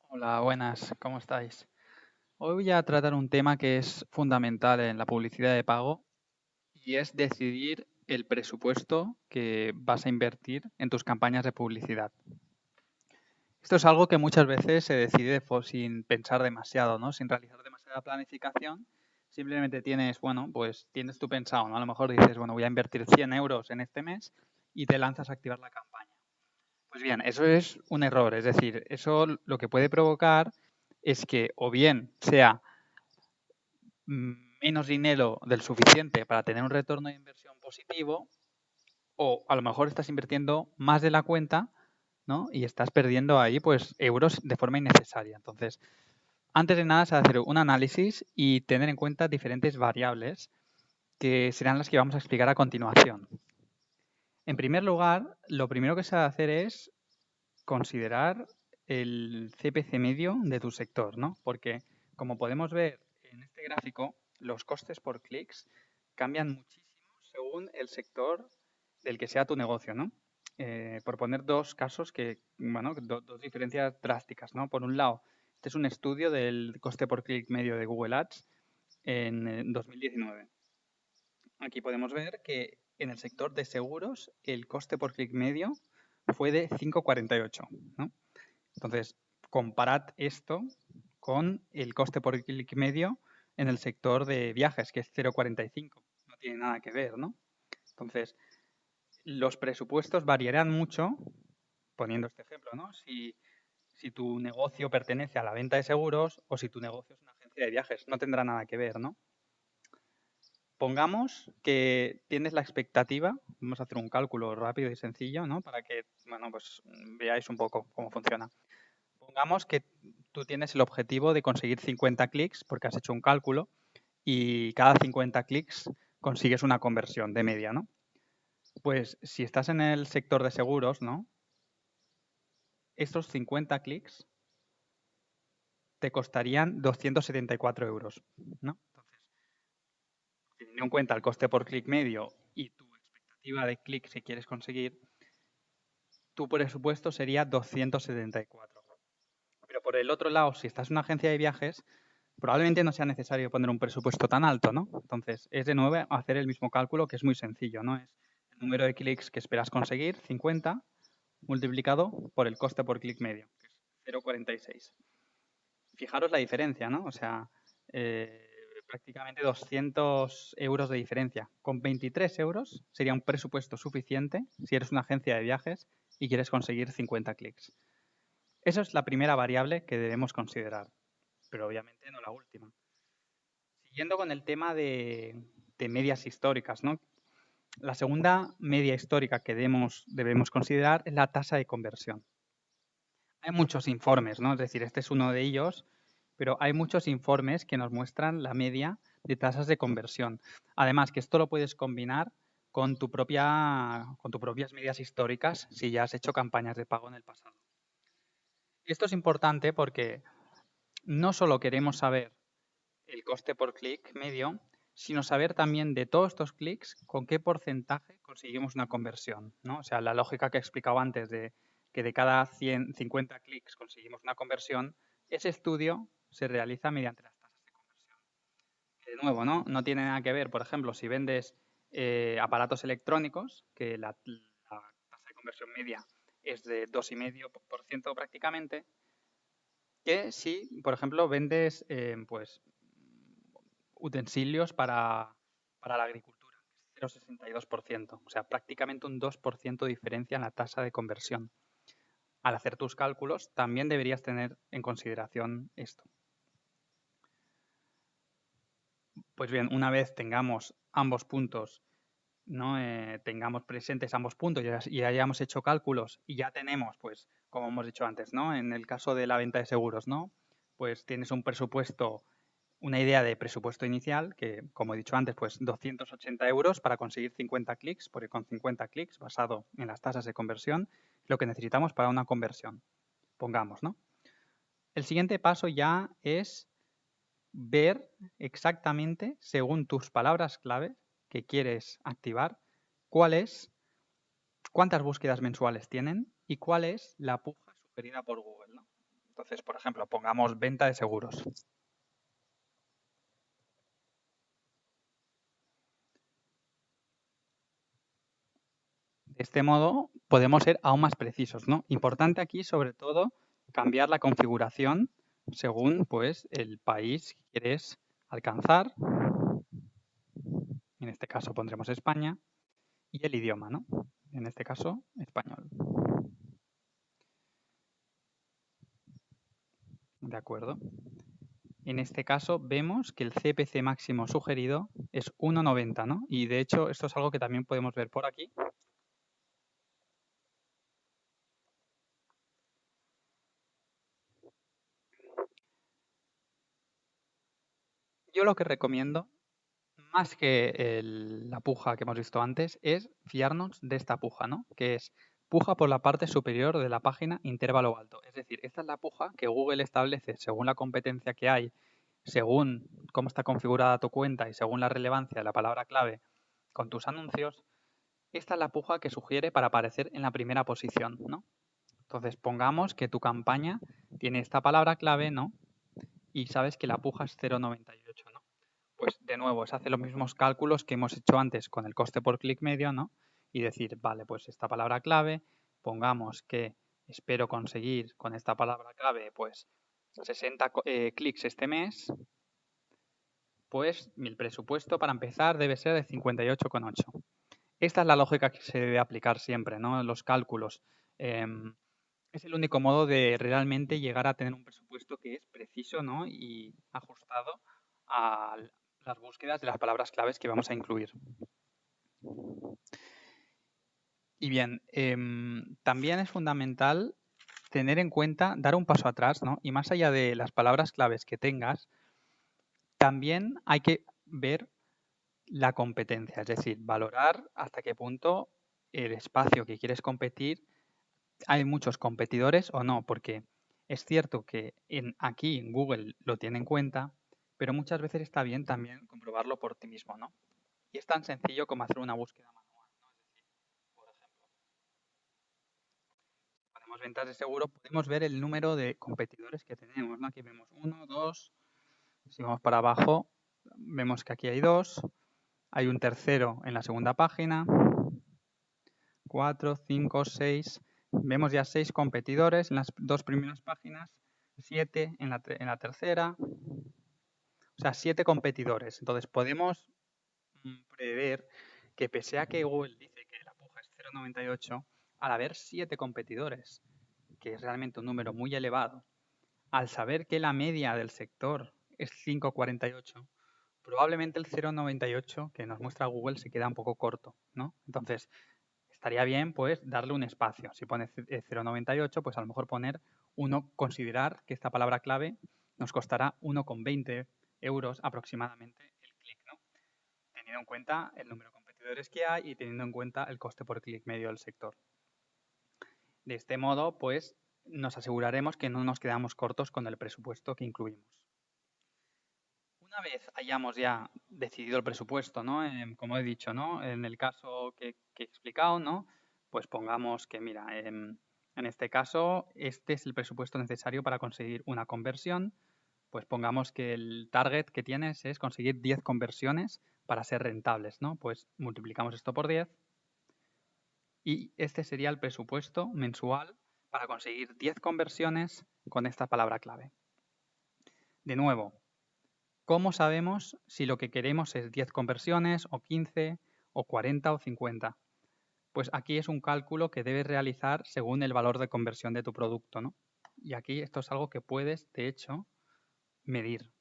Hola, buenas, ¿cómo estáis? Hoy voy a tratar un tema que es fundamental en la publicidad de pago y es decidir el presupuesto que vas a invertir en tus campañas de publicidad. Esto es algo que muchas veces se decide sin pensar demasiado, ¿no? Sin realizar demasiada planificación. Simplemente tienes, bueno, pues tienes tú pensado, ¿no? A lo mejor dices, bueno, voy a invertir 100 euros en este mes y te lanzas a activar la campaña. Pues bien, eso es un error, es decir, eso lo que puede provocar es que o bien sea menos dinero del suficiente para tener un retorno de inversión positivo, o a lo mejor estás invirtiendo más de la cuenta, ¿no? Y estás perdiendo ahí pues euros de forma innecesaria. Entonces, antes de nada, se ha de hacer un análisis y tener en cuenta diferentes variables que serán las que vamos a explicar a continuación. En primer lugar, lo primero que se ha de hacer es considerar el CPC medio de tu sector, ¿no? Porque como podemos ver en este gráfico, los costes por clics cambian muchísimo según el sector del que sea tu negocio, ¿no? Por poner dos casos que, bueno, dos diferencias drásticas, ¿no? Por un lado, este es un estudio del coste por clic medio de Google Ads en 2019. Aquí podemos ver que en el sector de seguros el coste por clic medio fue de 5,48, ¿no? Entonces, comparad esto con el coste por clic medio en el sector de viajes, que es 0,45. No tiene nada que ver, ¿no? Entonces, los presupuestos variarán mucho, poniendo este ejemplo, ¿no? Si tu negocio pertenece a la venta de seguros o si tu negocio es una agencia de viajes, no tendrá nada que ver, ¿no? Pongamos que tienes la expectativa, vamos a hacer un cálculo rápido y sencillo, ¿no? Para que, bueno, pues veáis un poco cómo funciona. Pongamos que tú tienes el objetivo de conseguir 50 clics porque has hecho un cálculo y cada 50 clics consigues una conversión de media, ¿no? Pues si estás en el sector de seguros, ¿no? Estos 50 clics te costarían 274 euros, ¿no? Entonces, teniendo en cuenta el coste por clic medio y tu expectativa de clics que quieres conseguir, tu presupuesto sería 274. Pero por el otro lado, si estás en una agencia de viajes, probablemente no sea necesario poner un presupuesto tan alto, ¿no? Entonces, es de nuevo hacer el mismo cálculo que es muy sencillo, ¿no? Es el número de clics que esperas conseguir, 50, multiplicado por el coste por clic medio, que es 0,46. Fijaros la diferencia, ¿no? O sea, prácticamente 200 euros de diferencia. Con 23 euros sería un presupuesto suficiente si eres una agencia de viajes y quieres conseguir 50 clics. Esa es la primera variable que debemos considerar, pero obviamente no la última. Siguiendo con el tema de medias históricas, ¿no? La segunda media histórica que debemos considerar es la tasa de conversión. Hay muchos informes, ¿no? Es decir, este es uno de ellos, pero hay muchos informes que nos muestran la media de tasas de conversión. Además, que esto lo puedes combinar con con tus propias medias históricas si ya has hecho campañas de pago en el pasado. Esto es importante porque no solo queremos saber el coste por clic medio, sino saber también de todos estos clics con qué porcentaje conseguimos una conversión, ¿no? O sea, la lógica que he explicado antes de que de cada 150 clics conseguimos una conversión, ese estudio se realiza mediante las tasas de conversión. Que de nuevo, ¿no? No tiene nada que ver, por ejemplo, si vendes aparatos electrónicos, que la tasa de conversión media es de 2,5% prácticamente, que si, por ejemplo, vendes pues utensilios para la agricultura, que es 0,62%. O sea, prácticamente un 2% de diferencia en la tasa de conversión. Al hacer tus cálculos, también deberías tener en consideración esto. Pues bien, una vez tengamos ambos puntos, ¿no? Tengamos presentes ambos puntos y hayamos hecho cálculos y ya tenemos, pues, como hemos dicho antes, ¿no? En el caso de la venta de seguros, ¿no? Pues tienes un presupuesto, una idea de presupuesto inicial que, como he dicho antes, pues 280 euros para conseguir 50 clics, porque con 50 clics, basado en las tasas de conversión, lo que necesitamos para una conversión. Pongamos, ¿no? El siguiente paso ya es ver exactamente, según tus palabras clave que quieres activar, cuántas búsquedas mensuales tienen y cuál es la puja sugerida por Google, ¿no? Entonces, por ejemplo, pongamos venta de seguros. De este modo podemos ser aún más precisos, ¿no? Importante aquí, sobre todo, cambiar la configuración según pues el país que quieres alcanzar. En este caso pondremos España y el idioma, ¿no? En este caso, español. ¿De acuerdo? En este caso vemos que el CPC máximo sugerido es 1,90, ¿no? Y de hecho esto es algo que también podemos ver por aquí. Yo lo que recomiendo, más que la puja que hemos visto antes, es fiarnos de esta puja, ¿no? Que es puja por la parte superior de la página intervalo alto. Es decir, esta es la puja que Google establece según la competencia que hay, según cómo está configurada tu cuenta y según la relevancia de la palabra clave con tus anuncios. Esta es la puja que sugiere para aparecer en la primera posición, ¿no? Entonces, pongamos que tu campaña tiene esta palabra clave, ¿no? Y sabes que la puja es 0,98, ¿no? Pues de nuevo, se hace los mismos cálculos que hemos hecho antes con el coste por clic medio, ¿no? Y decir, vale, pues esta palabra clave, pongamos que espero conseguir con esta palabra clave, pues 60 clics este mes, pues mi presupuesto para empezar debe ser de 58,8. Esta es la lógica que se debe aplicar siempre, ¿no? En los cálculos. Es el único modo de realmente llegar a tener un presupuesto que es preciso, ¿no? Y ajustado a las búsquedas de las palabras claves que vamos a incluir. Y bien, también es fundamental tener en cuenta, dar un paso atrás, ¿no? Y más allá de las palabras claves que tengas, también hay que ver la competencia, es decir, valorar hasta qué punto el espacio que quieres competir hay muchos competidores o no, porque es cierto que aquí en Google lo tiene en cuenta, pero muchas veces está bien también comprobarlo por ti mismo, ¿no? Y es tan sencillo como hacer una búsqueda manual, ¿no? Es decir, por ejemplo, ponemos ventas de seguro, podemos ver el número de competidores que tenemos, ¿no? Aquí vemos 1, 2, si vamos para abajo, vemos que aquí hay 2, hay un tercero en la segunda página, 4, 5, 6. Vemos ya 6 competidores en las dos primeras páginas, 7 en la tercera. O sea, 7 competidores. Entonces podemos prever que pese a que Google dice que la puja es 0,98, al haber 7 competidores, que es realmente un número muy elevado, al saber que la media del sector es 5,48, probablemente el 0,98 que nos muestra Google se queda un poco corto, ¿no? Entonces, estaría bien pues darle un espacio. Si pones 0,98, pues a lo mejor poner considerar que esta palabra clave nos costará 1,20 euros aproximadamente el clic, ¿no? Teniendo en cuenta el número de competidores que hay y teniendo en cuenta el coste por clic medio del sector. De este modo, pues nos aseguraremos que no nos quedamos cortos con el presupuesto que incluimos. Una vez hayamos ya decidido el presupuesto, ¿no? Como he dicho, ¿no? En el caso que he explicado, ¿no? Pues pongamos que, mira, en este caso, este es el presupuesto necesario para conseguir una conversión. Pues pongamos que el target que tienes es conseguir 10 conversiones para ser rentables, ¿no? Pues multiplicamos esto por 10 y este sería el presupuesto mensual para conseguir 10 conversiones con esta palabra clave. De nuevo, ¿cómo sabemos si lo que queremos es 10 conversiones o 15 o 40 o 50? Pues aquí es un cálculo que debes realizar según el valor de conversión de tu producto, ¿no? Y aquí esto es algo que puedes, de hecho, medir.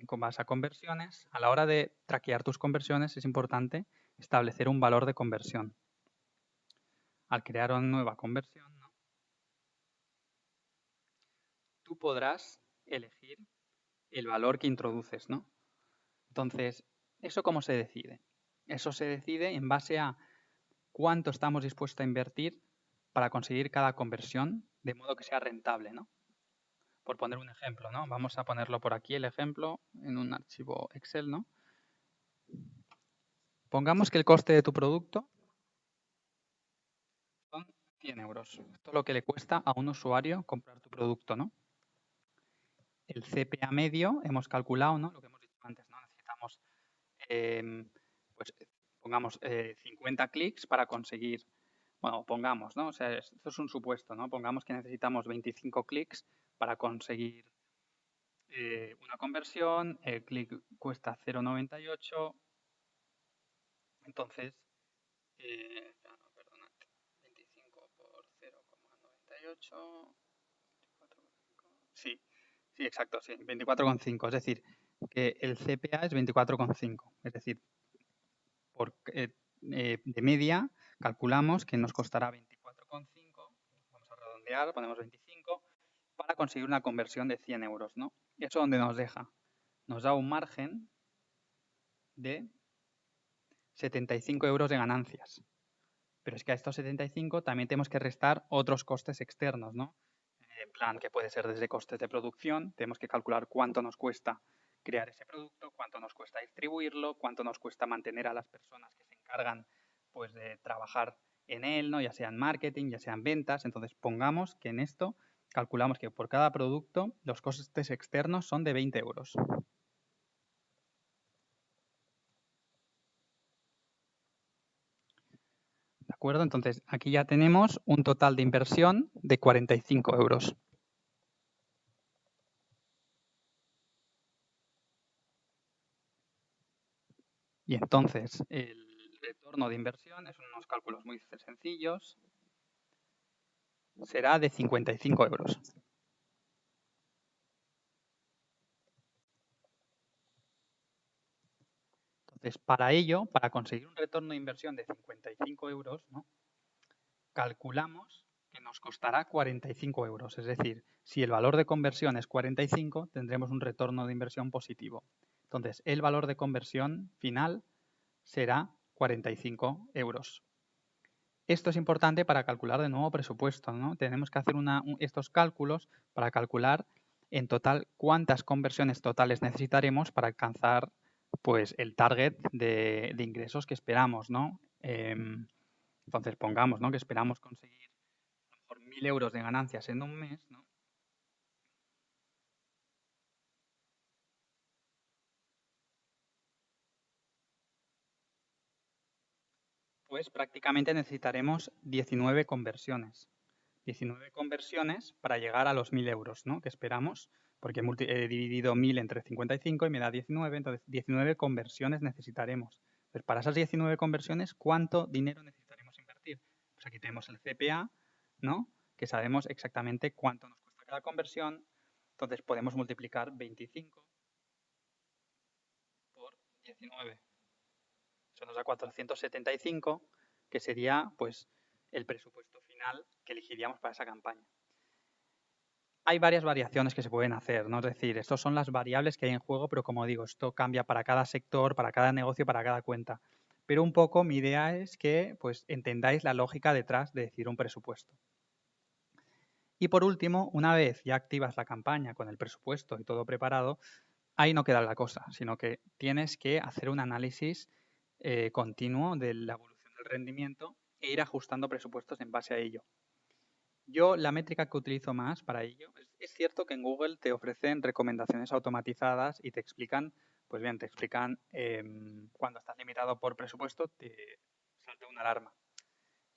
Con base a conversiones, a la hora de traquear tus conversiones es importante establecer un valor de conversión. Al crear una nueva conversión, ¿no? Tú podrás elegir el valor que introduces, ¿no? Entonces, ¿eso cómo se decide? Eso se decide en base a cuánto estamos dispuestos a invertir para conseguir cada conversión de modo que sea rentable, ¿no? Por poner un ejemplo, ¿no? Vamos a ponerlo por aquí el ejemplo en un archivo Excel, ¿no? Pongamos que el coste de tu producto son 100 euros. Esto es lo que le cuesta a un usuario comprar tu producto, ¿no? el CPA medio, hemos calculado, ¿no? Lo que hemos dicho antes, ¿no? Necesitamos, pues, pongamos 50 clics para conseguir, bueno, pongamos, ¿no? O sea, esto es un supuesto, ¿no? Pongamos que necesitamos 25 clics para conseguir una conversión, el clic cuesta 0,98, entonces, perdona, 25 por 0,98, sí, sí, exacto, sí, 24,5, es decir, que el CPA es 24,5, es decir, de media calculamos que nos costará 24,5, vamos a redondear, ponemos 25, para conseguir una conversión de 100 euros, ¿no? ¿Eso dónde nos deja? Nos da un margen de 75 euros de ganancias. Pero es que a estos 75 también tenemos que restar otros costes externos, ¿no? En plan, que puede ser desde costes de producción, tenemos que calcular cuánto nos cuesta crear ese producto, cuánto nos cuesta distribuirlo, cuánto nos cuesta mantener a las personas que se encargan, pues, de trabajar en él, ¿no? Ya sea en marketing, ya sea en ventas. Entonces, pongamos que en esto calculamos que por cada producto los costes externos son de 20 euros. ¿De acuerdo? Entonces, aquí ya tenemos un total de inversión de 45 euros. Y entonces, el retorno de inversión, es unos cálculos muy sencillos, será de 55 euros. Entonces, para ello, para conseguir un retorno de inversión de 55 euros, ¿no? Calculamos que nos costará 45 euros. Es decir, si el valor de conversión es 45, tendremos un retorno de inversión positivo. Entonces, el valor de conversión final será 45 euros. Esto es importante para calcular de nuevo presupuesto, ¿no? Tenemos que hacer estos cálculos para calcular en total cuántas conversiones totales necesitaremos para alcanzar, pues, el target de ingresos que esperamos, ¿no? Entonces pongamos, ¿no? Que esperamos conseguir a lo mejor 1.000 euros de ganancias en un mes, ¿no? Pues prácticamente necesitaremos 19 conversiones. 19 conversiones para llegar a los 1.000 euros, ¿no? Que esperamos, porque he dividido 1.000 entre 55 y me da 19, entonces 19 conversiones necesitaremos. Pues para esas 19 conversiones, ¿cuánto dinero necesitaremos invertir? Pues aquí tenemos el CPA, ¿no? Que sabemos exactamente cuánto nos cuesta cada conversión, entonces podemos multiplicar 25 por 19. Eso nos da 475, que sería, pues, el presupuesto final que elegiríamos para esa campaña. Hay varias variaciones que se pueden hacer, ¿no? Es decir, estas son las variables que hay en juego, pero como digo, esto cambia para cada sector, para cada negocio, para cada cuenta. Pero un poco mi idea es que, pues, entendáis la lógica detrás de decir un presupuesto. Y por último, una vez ya activas la campaña con el presupuesto y todo preparado, ahí no queda la cosa, sino que tienes que hacer un análisis continuo de la evolución del rendimiento e ir ajustando presupuestos en base a ello. Yo la métrica que utilizo más para ello, es cierto que en Google te ofrecen recomendaciones automatizadas y te explican, pues bien, te explican cuando estás limitado por presupuesto, te salta una alarma.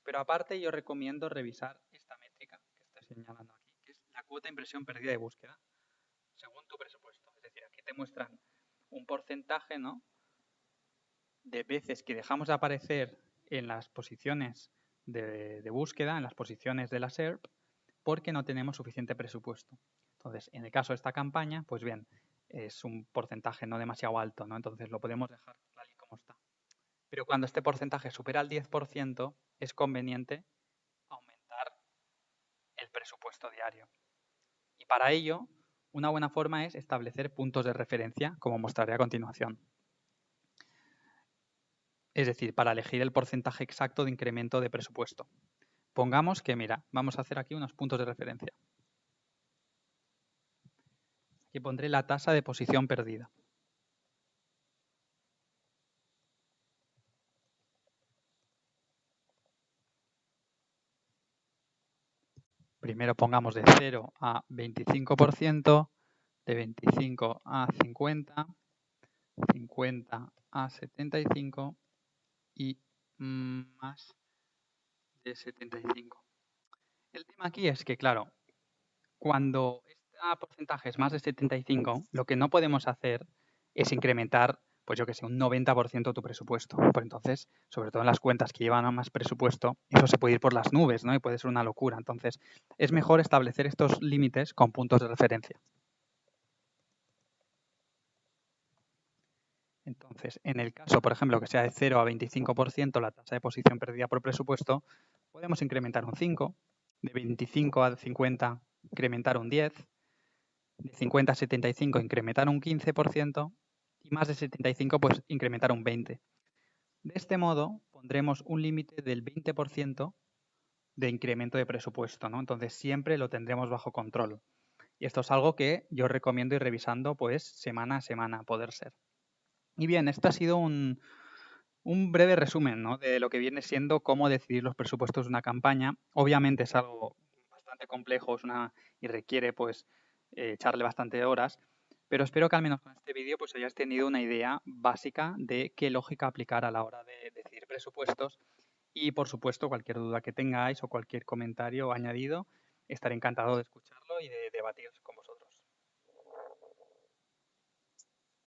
Pero aparte yo recomiendo revisar esta métrica que estoy señalando aquí, que es la cuota de impresión perdida de búsqueda, según tu presupuesto. Es decir, aquí te muestran un porcentaje, ¿no?, de veces que dejamos de aparecer en las posiciones de búsqueda, en las posiciones de la SERP, porque no tenemos suficiente presupuesto. Entonces, en el caso de esta campaña, pues bien, es un porcentaje no demasiado alto, ¿no? Entonces lo podemos dejar tal y como está. Pero cuando este porcentaje supera el 10%, es conveniente aumentar el presupuesto diario. Y para ello, una buena forma es establecer puntos de referencia, como mostraré a continuación. Es decir, para elegir el porcentaje exacto de incremento de presupuesto. Pongamos que, mira, vamos a hacer aquí unos puntos de referencia. Aquí pondré la tasa de posición perdida. Primero pongamos de 0 a 25%, de 25 a 50, 50 a 75 y más de 75. El tema aquí es que, claro, cuando este porcentaje es más de 75, lo que no podemos hacer es incrementar, pues yo que sé, un 90% tu presupuesto. Pues entonces, sobre todo en las cuentas que llevan a más presupuesto, eso se puede ir por las nubes, ¿no? Y puede ser una locura. Entonces, es mejor establecer estos límites con puntos de referencia. Entonces, en el caso, por ejemplo, que sea de 0 a 25% la tasa de posición perdida por presupuesto, podemos incrementar un 5, de 25 a 50 incrementar un 10, de 50 a 75 incrementar un 15% y más de 75 pues incrementar un 20%. De este modo pondremos un límite del 20% de incremento de presupuesto, ¿no? Entonces siempre lo tendremos bajo control. Y esto es algo que yo recomiendo ir revisando pues semana a semana a poder ser. Y bien, esto ha sido un breve resumen, ¿no? De lo que viene siendo cómo decidir los presupuestos de una campaña. Obviamente es algo bastante complejo y requiere pues echarle bastante horas, pero espero que al menos con este vídeo pues hayáis tenido una idea básica de qué lógica aplicar a la hora de decidir presupuestos y por supuesto cualquier duda que tengáis o cualquier comentario o añadido, estaré encantado de escucharlo y de debatir con vosotros.